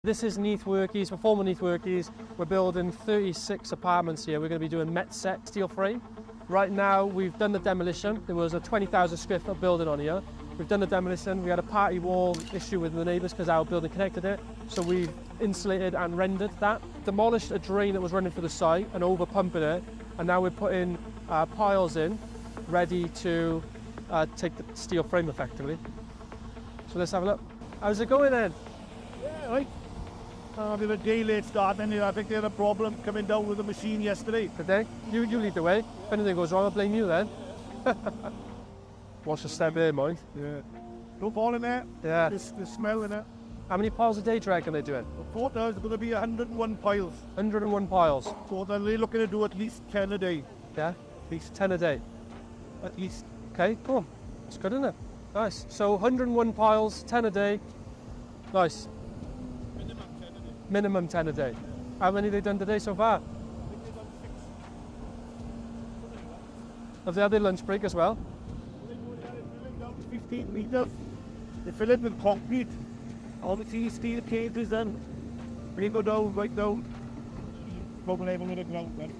This is Neath Workies, we're former Neath Workies. We're building 36 apartments here. We're going to be doing met set steel frame. Right now we've done the demolition. There was a 20,000 square foot building on here. We've done the demolition. We had a party wall issue with the neighbours because our building connected it. So we've insulated and rendered that. Demolished a drain that was running through the site and over pumping it. And now we're putting piles in, ready to take the steel frame effectively. So let's have a look. How's it going then? Yeah, right. We were a day late starting. I think they had a problem coming down with the machine yesterday. Did they? You lead the way. If anything goes wrong, I'll blame you then. Watch the step here, mind. Yeah. Don't fall in there. Yeah. There's smell in there. How many piles a day do you reckon they're doing? I thought there's going to be 101 piles. 101 piles. So they're looking to do at least 10 a day. Yeah? At least 10 a day. At least. Okay, cool. That's good, isn't it? Nice. So 101 piles, 10 a day. Nice. Minimum 10 a day. How many have they done today so far? I think they've done 6. Have they had their lunch break as well? They're filling down 15 metres. They fill it with concrete. Obviously steel cages then. They go down, right down. Probably level with the ground then.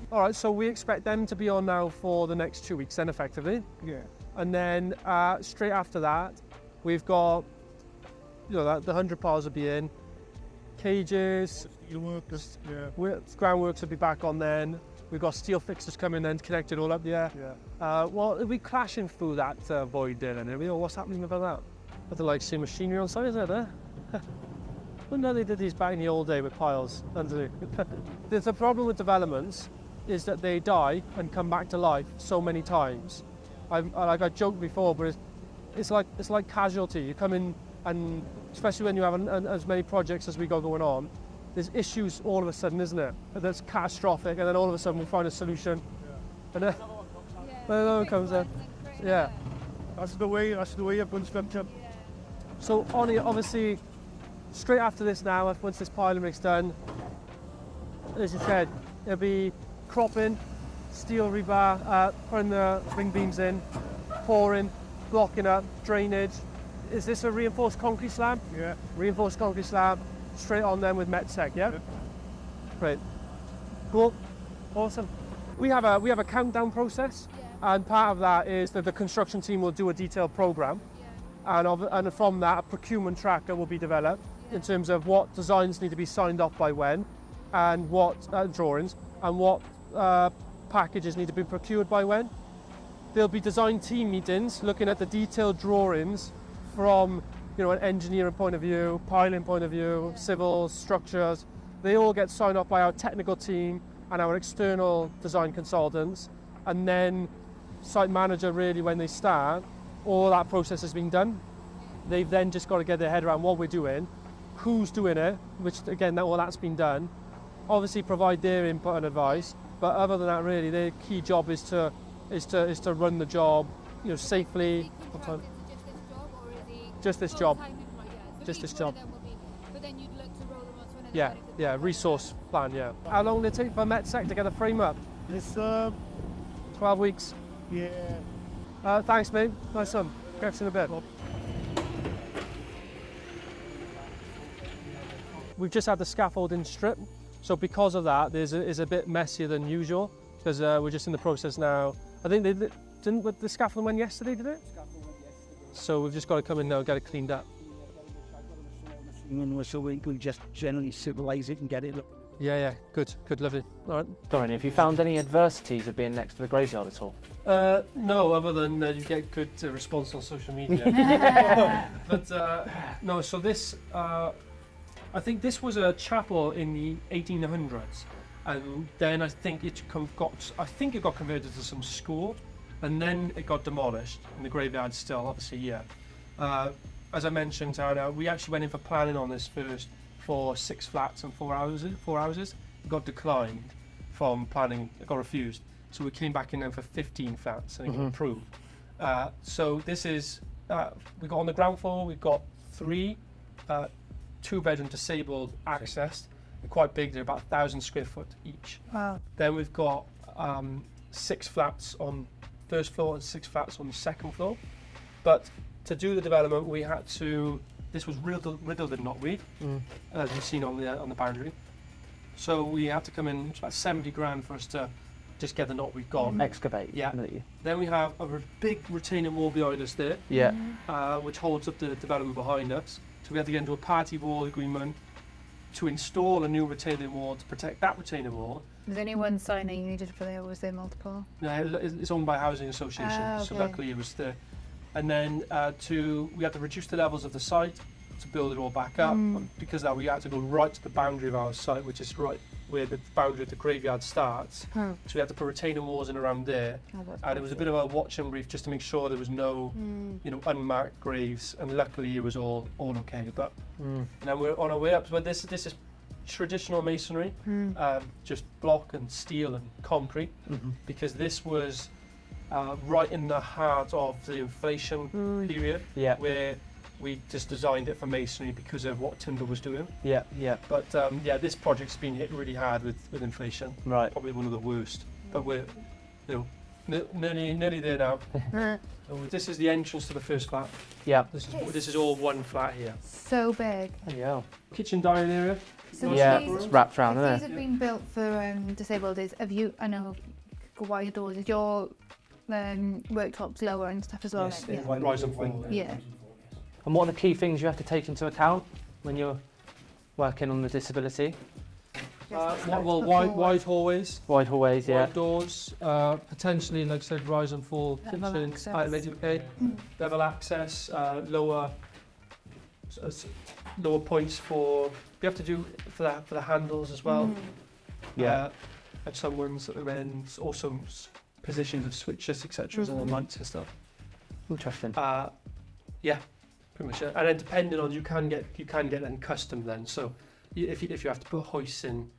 Alright, so we expect them to be on now for the next 2 weeks then effectively. Yeah. And then straight after that, we've got, you know, the 100 piles will be in. Cages, Steel workers, yeah. Groundworks will be back on then. We've got steel fixtures coming then to connect it all up, yeah. Well, are we clashing through that void there then? What's happening with that? Are they like see machinery on site, is it there? Well, no, they did these back in the old day with piles. There's a problem with developments is that they die and come back to life so many times. Like I joked before, but it's like casualty. You come in and especially when you have as many projects as we got going on, there's issues all of a sudden, isn't it? That's catastrophic, and then all of a sudden we find a solution. Yeah. And then another one comes in. Yeah. That's the way of construction. Yeah. So on here, obviously, straight after this now, once this piling rig's done, as you said, it'll be cropping, steel rebar, putting the ring beams in, pouring, blocking up, drainage. Is this a reinforced concrete slab? Yeah. Reinforced concrete slab, straight on then with METSEC, yeah? Great. Cool. Awesome. We have a countdown process, and part of that is that the construction team will do a detailed program, and from that a procurement tracker will be developed in terms of what designs need to be signed off by when, and what drawings, and what packages need to be procured by when. There'll be design team meetings looking at the detailed drawings from, you know, an engineering point of view, piling point of view, civil structures. They all get signed off by our technical team and our external design consultants, and then site manager really when they start, all that process has been done. They've then just got to get their head around what we're doing, who's doing it, which again all that's been done. Obviously provide their input and advice, but other than that really their key job is to run the job, you know, safely. Just this job. Just this job. But then you'd look to roll them onto another Yeah, resource plan, yeah. How long did it take for METSEC to get the frame up? It's 12 weeks. Yeah. Thanks, mate. Nice one. Catch you in a bit. We've just had the scaffolding strip, so because of that, it's a bit messier than usual, because we're just in the process now. I think they didn't the scaffolding went yesterday, did it? So we've just got to come in now and get it cleaned up. So we can just generally supervise it and get it. Yeah, good, lovely. All right. Dorian, have you found any adversities of being next to the graveyard at all? No, other than you get good response on social media. But no, so this, I think this was a chapel in the 1800s, and then I think it got converted to some school. And then it got demolished, and the graveyard's still obviously here. As I mentioned, we actually went in for planning on this first for 6 flats and 4 houses. It got declined from planning, it got refused. So we came back in then for 15 flats and it got approved. So this is, we got on the ground floor, we've got 3 2-bedroom disabled accessed. They're quite big, they're about 1,000 square foot each. Wow. Then we've got 6 flats on first floor and 6 flats on the second floor. But to do the development, we had to this was riddled in knotweed, as you've seen on the boundary. So we had to come in, it's about 70 grand for us to just get the knotweed gone. Excavate. Yeah. Then we have a big retaining wall behind us there, which holds up the development behind us. So we had to get into a party wall agreement to install a new retaining wall to protect that retaining wall. Was there only one sign that you needed for there, or was there multiple? No, it's owned by a housing association, so luckily it was there. And then we had to reduce the levels of the site to build it all back up. Because of that, we had to go right to the boundary of our site, which is right where the boundary of the graveyard starts. So we had to put retaining walls in around there. And it was a bit of a watch and brief just to make sure there was no, unmarked graves. And luckily it was all okay. But now we're on our way up. So this is traditional masonry, just block and steel and concrete, because this was right in the heart of the inflation period, where we just designed it for masonry because of what timber was doing. But this project's been hit really hard with inflation. Right. Probably one of the worst. But we're, nearly there now. So this is the entrance to the first flat. Yeah. This is all one flat here. So big. Yeah. Kitchen dining area. So it's wrapped around, if isn't these it? have been built for disabled, I know wire doors, is your worktops lower and stuff as well? Yes, rise and fall. Yeah. And what are the key things you have to take into account when you're working on the disability? Wide hallways. Wide hallways, Wide doors, potentially, like I said, rise and fall kitchens, level access, lower points for. We have to do for the handles as well. And some ones at the ends, also positions of switches, etc., and lights and stuff. Interesting. Pretty much. And then depending on, you can get them custom then. So if you have to put hoists in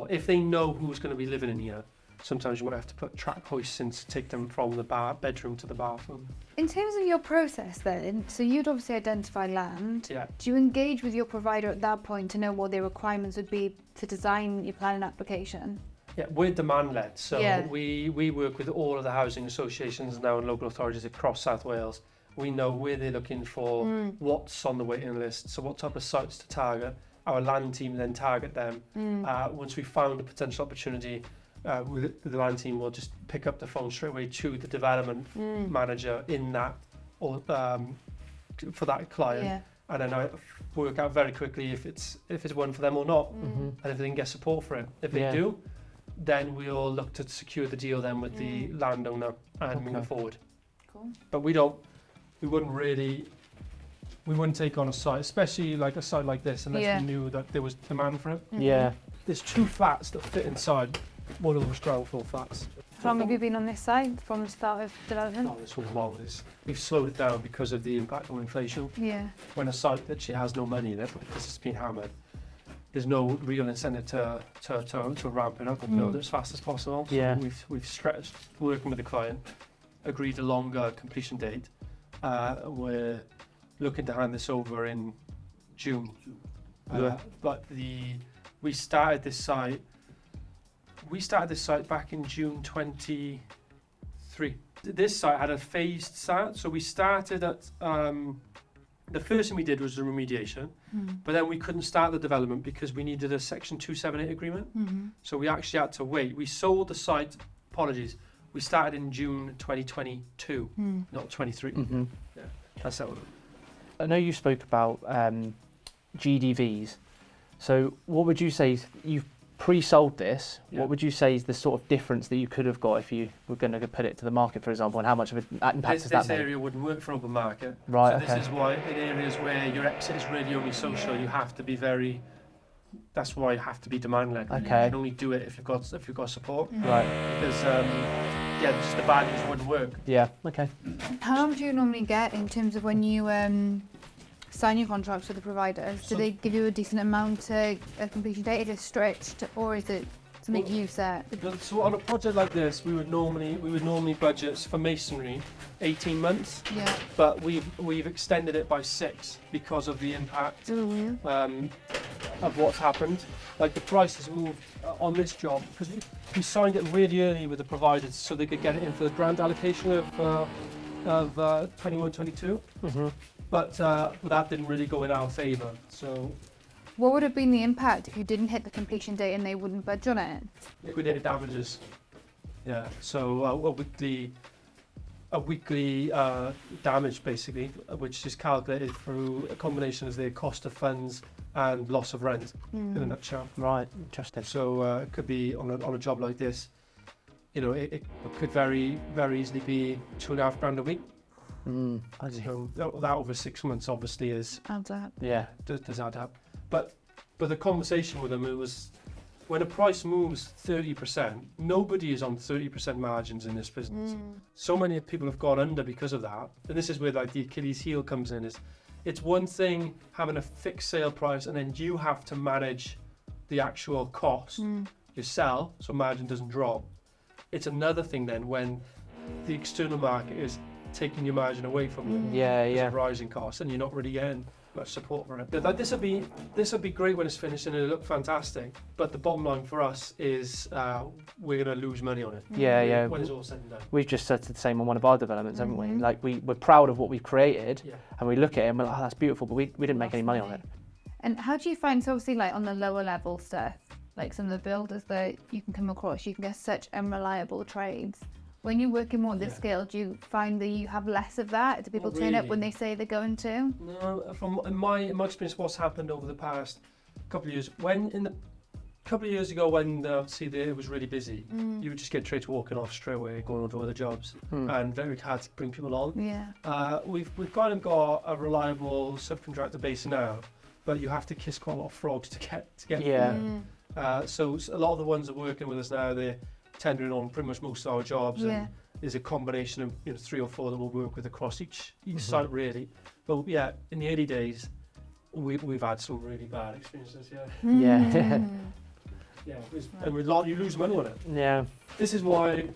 if they know who's going to be living in here, sometimes you might have to put track hoists in to take them from the bedroom to the bathroom. In terms of your process then, so you'd obviously identify land. Yeah. Do you engage with your provider at that point to know what their requirements would be to design your planning application? Yeah, we're demand-led, so we work with all of the housing associations now and local authorities across South Wales. We know where they're looking for, what's on the waiting list, so what type of sites to target. Our land team then target them. Once we've found a potential opportunity, the land team will just pick up the phone straight away to the development manager in that, or for that client, and then work out very quickly if it's one for them or not, and if they can get support for it. If they do, then we'll look to secure the deal then with the landowner and move forward. Cool. But we wouldn't take on a site, especially like a site like this, unless we knew that there was demand for it. Yeah. There's 2 flats that fit inside one of those ground floor flats. How long have you been on this site from the start of development? Oh, this was long. We've slowed it down because of the impact on inflation. Yeah. When a site actually has no money in it, because it's been hammered, there's no real incentive to ramp it up and build it as fast as possible. So we've stretched, working with the client, agreed a longer completion date. We're looking to hand this over in June. But we started this site back in June 23. This site had a phased start, so we started at the first thing we did was the remediation, but then we couldn't start the development because we needed a Section 278 agreement. So we actually had to wait. We sold the site, we started in June 2022, not 23. Yeah, that's how. I know you spoke about GDVs. So what would you say, you've pre-sold this, what would you say is the sort of difference that you could have got if you were going to put it to the market, for example, and how much of an impact has that made? This area wouldn't work for open market. Right, so this is why in areas where your exit is really only social, you have to be that's why you have to be demand-led. Okay. You can only do it if you've got support. Right. Because just the values wouldn't work. Yeah. Okay. How long do you normally get in terms of when you sign your contracts with the providers? Do they give you a decent amount of completion date? Is it stretched, or is it something you set? So on a project like this, we would normally budget for masonry 18 months. Yeah. But we've extended it by 6 because of the impact of what's happened. Like the price has moved on this job because we signed it really early with the providers so they could get it in for the grant allocation of 21-22. but that didn't really go in our favour. So What would have been the impact if you didn't hit the completion date and they wouldn't budge on it? liquidated damages. Yeah. So a weekly damage basically, which is calculated through a combination of the cost of funds and loss of rent in a nutshell. Right, interesting. So it could be on a job like this, you know, it could very easily be £2,500 a week. I see. So that over 6 months obviously is Adds up. Yeah. does add up. But the conversation with them, it was when a price moves 30%, nobody is on 30% margins in this business. So many people have gone under because of that. And this is where like the Achilles heel comes in. Is it's one thing having a fixed sale price and then you have to manage the actual cost yourself so margin doesn't drop. It's another thing then when the external market is taking your margin away from you. Because of rising costs and you're not really getting much support for it. Like this will be great when it's finished and it'll look fantastic. But the bottom line for us is we're going to lose money on it. Yeah. When it's all said and done. We've just said the same on one of our developments, haven't we? Like we're proud of what we've created, Yeah. and we look at it and we're like, oh, that's beautiful, but we didn't make any money on it. And how do you find, so obviously like on the lower level stuff, like some of the builders that you can come across, you can get such unreliable trades. When you're working more on this scale, do you find that you have less of that? Do people turn up when they say they're going to? No, from my experience, what's happened over the past couple of years, couple of years ago when it was really busy, you would just get trades walking off straight away, going on to other jobs, and very hard to bring people on. Yeah. We've kind of got a reliable subcontractor base now, but you have to kiss quite a lot of frogs to get Yeah. so a lot of the ones that are working with us now, they're tendering on pretty much most of our jobs. Yeah. And there's a combination of 3 or 4 that we'll work with across each site really. But yeah, in the early days, we've had some really bad experiences. Yeah. And you lose money on it. Yeah. This is why,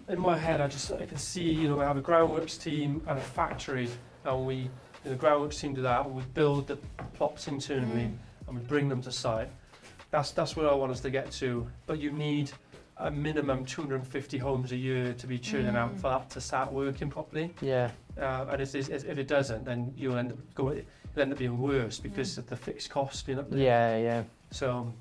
in my head, I can see, I have a groundworks team and a factory, and the groundworks team do that, and we build the plots internally, and we bring them to site. That's where I want us to get to. But you need a minimum 250 homes a year to be churning out for that to start working properly. Yeah. And if it doesn't, then you'll end up being worse because of the fixed cost being up there. Yeah. So,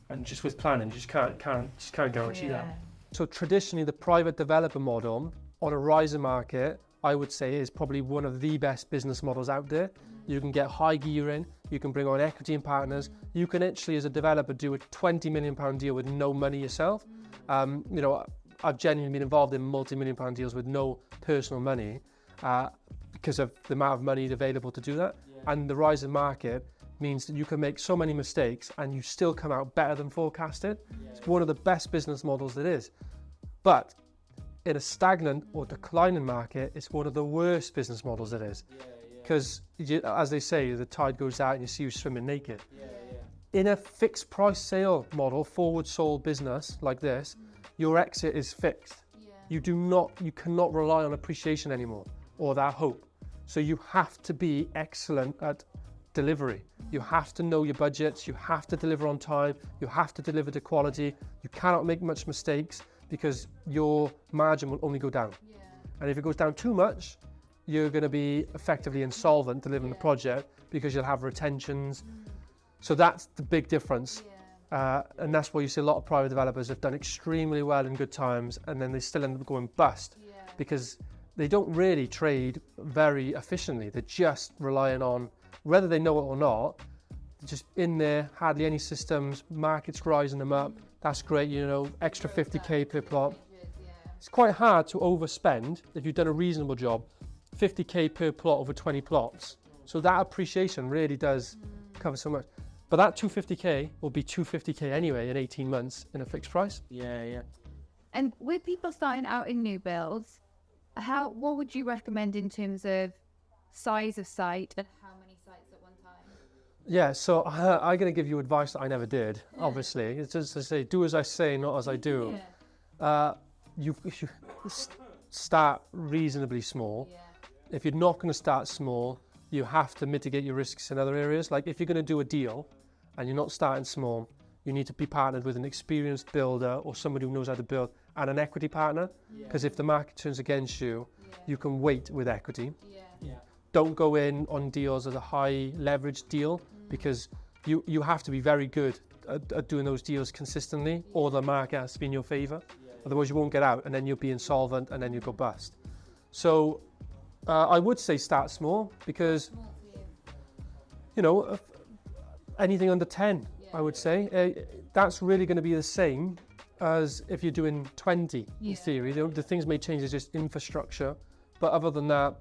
and just with planning, you just can't guarantee that. So traditionally, the private developer model on a rising market, I would say, is probably one of the best business models out there. You can get high gear in, you can bring on equity and partners. You can actually, as a developer, do a £20 million deal with no money yourself. I've genuinely been involved in multi-million pound deals with no personal money because of the amount of money available to do that. And the rising market means that you can make so many mistakes and you still come out better than forecasted. It's one of the best business models there is. But in a stagnant or declining market, it's one of the worst business models there is. Because, as they say, the tide goes out and you see you swimming naked. In a fixed price sale model, forward sold business like this, your exit is fixed. You cannot rely on appreciation anymore or that hope. So you have to be excellent at delivery. You have to know your budgets, you have to deliver on time, you have to deliver to quality. You cannot make much mistakes because your margin will only go down. And if it goes down too much, you're going to be effectively insolvent delivering the project because you'll have retentions. So that's the big difference. And that's why you see a lot of private developers have done extremely well in good times and then they still end up going bust because they don't really trade very efficiently. They're just relying on, whether they know it or not, just in there, hardly any systems, markets rising them up. That's great, extra 50k per plot. It's quite hard to overspend if you've done a reasonable job, 50k per plot over 20 plots. So that appreciation really does cover so much. But that 250k will be 250k anyway in 18 months in a fixed price. Yeah. And with people starting out in new builds, what would you recommend in terms of size of site and how many sites at one time? Yeah, so I'm going to give you advice that I never did, obviously. It's just to say, do as I say, not as I do. You start reasonably small. If you're not going to start small, you have to mitigate your risks in other areas. Like if you're going to do a deal and you're not starting small, you need to be partnered with an experienced builder or somebody who knows how to build and an equity partner. Because if the market turns against you, you can wait with equity. don't go in on deals as a high leverage deal, because you have to be very good at doing those deals consistently, or the market has to be in your favour. Otherwise you won't get out, and then you'll be insolvent, and then you'll go bust. So I would say start small, because you know, anything under 10, I would say, that's really going to be the same as if you're doing 20 in theory. The things may change, is just infrastructure, but other than that,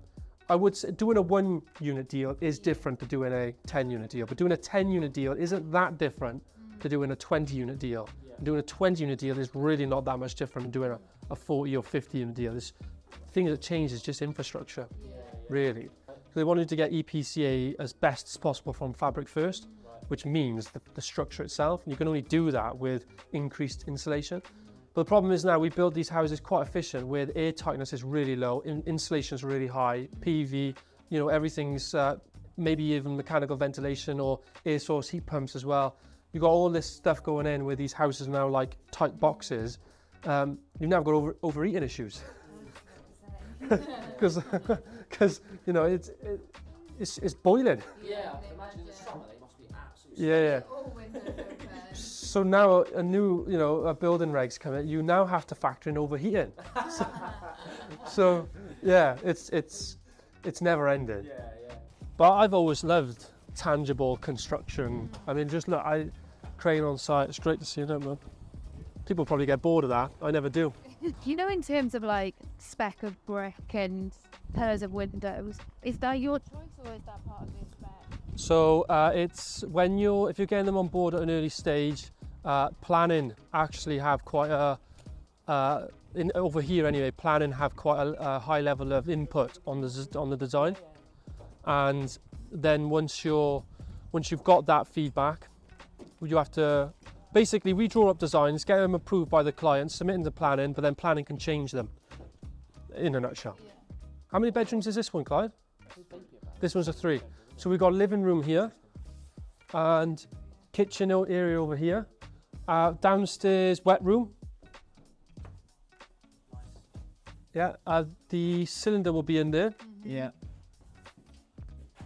I would say doing a 1 unit deal is different to doing a 10 unit deal, but doing a 10 unit deal isn't that different to doing a 20 unit deal. Doing a 20 unit deal is really not that much different than doing a 40 or 50 unit deal. The thing that changes is just infrastructure, really. So they wanted to get EPCA as best as possible from fabric first, which means the structure itself. And you can only do that with increased insulation. But the problem is now we build these houses quite efficient, where the air tightness is really low, insulation is really high, PV, you know, everything's maybe even mechanical ventilation or air source heat pumps as well. You've got all this stuff going in where these houses are now like tight boxes. You've now got overheating issues. Because you know, it's boiling. Yeah, I can imagine in the summer they must be absolutely. Yeah. So now a new, you know, a building regs come in, you now have to factor in overheating. So yeah, it's never ended. Yeah. But I've always loved tangible construction. I mean, just look, crane on site, it's great to see them, man. People probably get bored of that. I never do. You know, in terms of like spec of brick and pillars of windows, is that your choice or is that part of the spec? So it's if you're getting them on board at an early stage, planning actually have quite over here anyway. Planning have quite a high level of input on the design, and then once you've got that feedback, you have to. Basically, we draw up designs, get them approved by the client, submit them to planning, but then planning can change them, in a nutshell. Yeah. How many bedrooms is this one, Clyde? This one's a 3. So we've got a living room here, and kitchen area over here, downstairs wet room. Yeah, the cylinder will be in there. Yeah.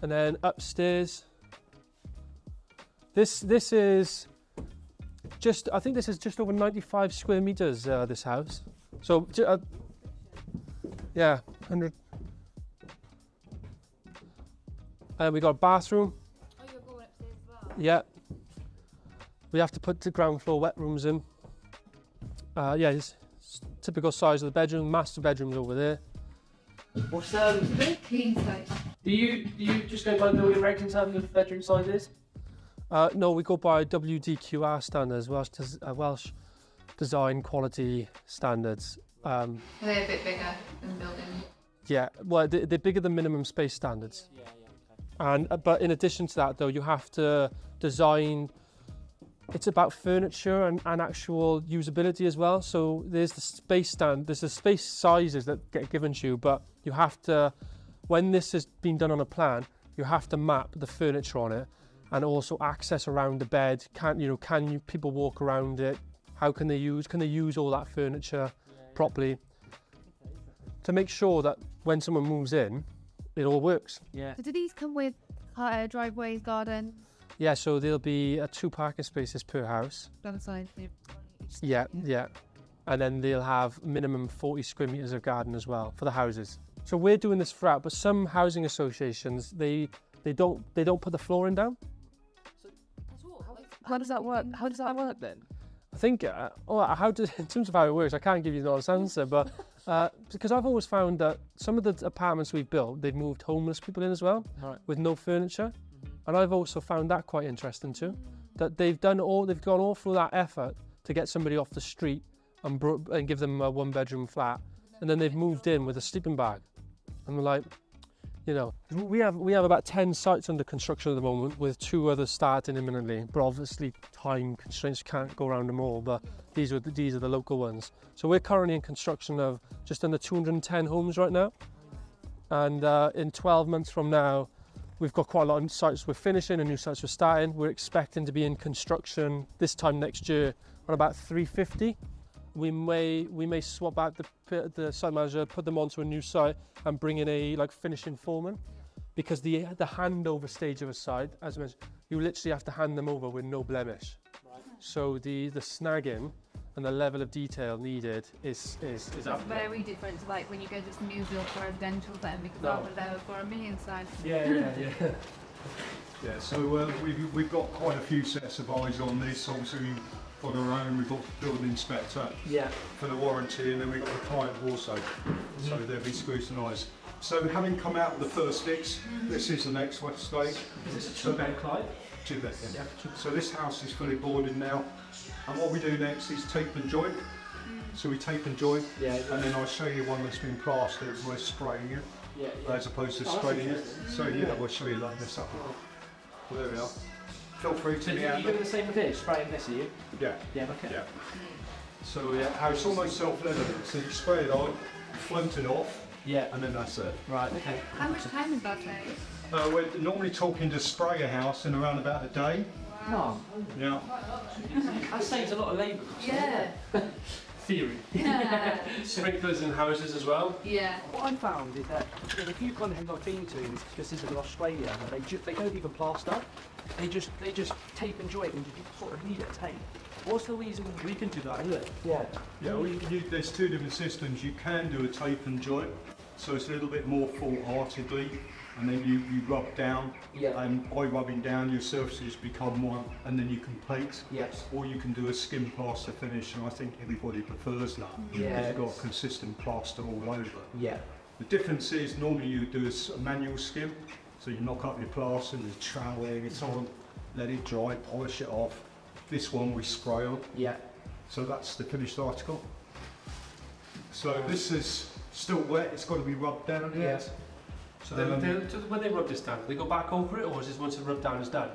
And then upstairs, this is just, I think this is just over 95 square meters, this house. So, yeah, 100. And we got a bathroom. Oh, you're going upstairs as well? Yeah. We have to put the ground floor wet rooms in. Yeah, it's typical size of the bedroom. Master bedroom's over there. What's Very clean space. Do you just go by building regs in terms of bedroom sizes? No, we go by WDQR standards, Welsh Design Quality Standards. Are they a bit bigger than building? Yeah, well, they're bigger than minimum space standards. Yeah, okay. But in addition to that, though, you have to design. It's about furniture and actual usability as well. So there's the space sizes that get given to you, but you have to, when this has been done on a plan, you have to map the furniture on it. And also access around the bed. Can people walk around it? How can they use all that furniture properly? To make sure that when someone moves in, it all works. Yeah. So do these come with driveways, gardens? Yeah, so there'll be 2 parking spaces per house. Down the side. Yeah. And then they'll have minimum 40 square meters of garden as well for the houses. So we're doing this throughout, but some housing associations, they don't put the flooring down. How does that work? How does that work then? I think, in terms of how it works, I can't give you the honest answer, but because I've always found that some of the apartments we've built, they've moved homeless people in as well, with no furniture. And I've also found that quite interesting too, that they've gone all through that effort to get somebody off the street and give them a 1-bedroom flat, and then they've moved in with a sleeping bag. And we're like, you know, we have about 10 sites under construction at the moment, with 2 others starting imminently. But obviously, time constraints, can't go around them all. But these are the local ones. So we're currently in construction of just under 210 homes right now. And in 12 months from now, we've got quite a lot of sites we're finishing and new sites we're starting. We're expecting to be in construction this time next year on about 350. We may swap out the site manager, put them onto a new site, and bring in a finishing foreman. because the handover stage of a side, as I mentioned, you literally have to hand them over with no blemish. Right. So the snagging and the level of detail needed is It's very different to like when you go to new build for residential then, because that was there for a million side. Yeah. Yeah, so we've got quite a few sets of eyes on this. Obviously, we've got our own, we've got the building inspector for the warranty, and then we've got the client also, so they'll be scrutinised. So having come out of the first fix, this is the next stage. Is this a two-bed client? Two-bed, yeah. So this house is fully boarded now, and what we do next is tape and joint. So we tape and joint, and then I'll show you one that's been plastered, we're spraying it, as opposed to spraying it. So we'll show you like this up. Well, there we are. Feel free to You're doing the same with this, spraying this, are you? Yeah. Yeah, okay. Yeah. So it's almost self-evident. So you spray it on, float it off, and then that's it. Right, okay. How much time does that take? We're normally talking to spray a house in around about a day. No. Yeah. That saves a lot of labour. Yeah. Theory. Yeah. Sprinklers in houses as well. Yeah. What I found is that if you've gone and got been to, just into Australia, they don't even plaster. They just tape and joint and just sort of leave it tape. What's the reason we can do that, isn't it? Yeah. Yeah, well, there's two different systems. You can do a tape and joint, so it's a little bit more full-heartedly, and then you rub down, and by rubbing down your surfaces become one, and then you can plate. Yes. Or you can do a skim plaster finish, and I think everybody prefers that. Yeah. You've got consistent plaster all over. Yeah. The difference is normally you do a manual skim, so you knock up your plaster with troweling, it's on, let it dry, polish it off. This one we spray on. Yeah. So that's the finished article. So this is still wet, it's got to be rubbed down yet. Yes. So when they rub this down, do they go back over it, or is this once it's rubbed down is done?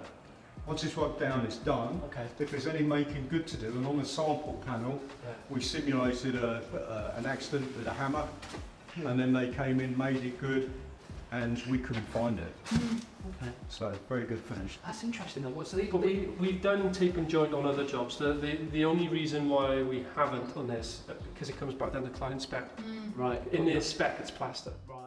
Once it's rubbed down, it's done. Okay. If there's any making good to do, and on the sample panel, we simulated an accident with a hammer, and then they came in, made it good, and we couldn't find it. Okay. So very good finish. That's interesting though. What's But we've done tape and joint on other jobs. The only reason why we haven't on this, because it comes back down to client spec. right In the spec, it's plaster. Right.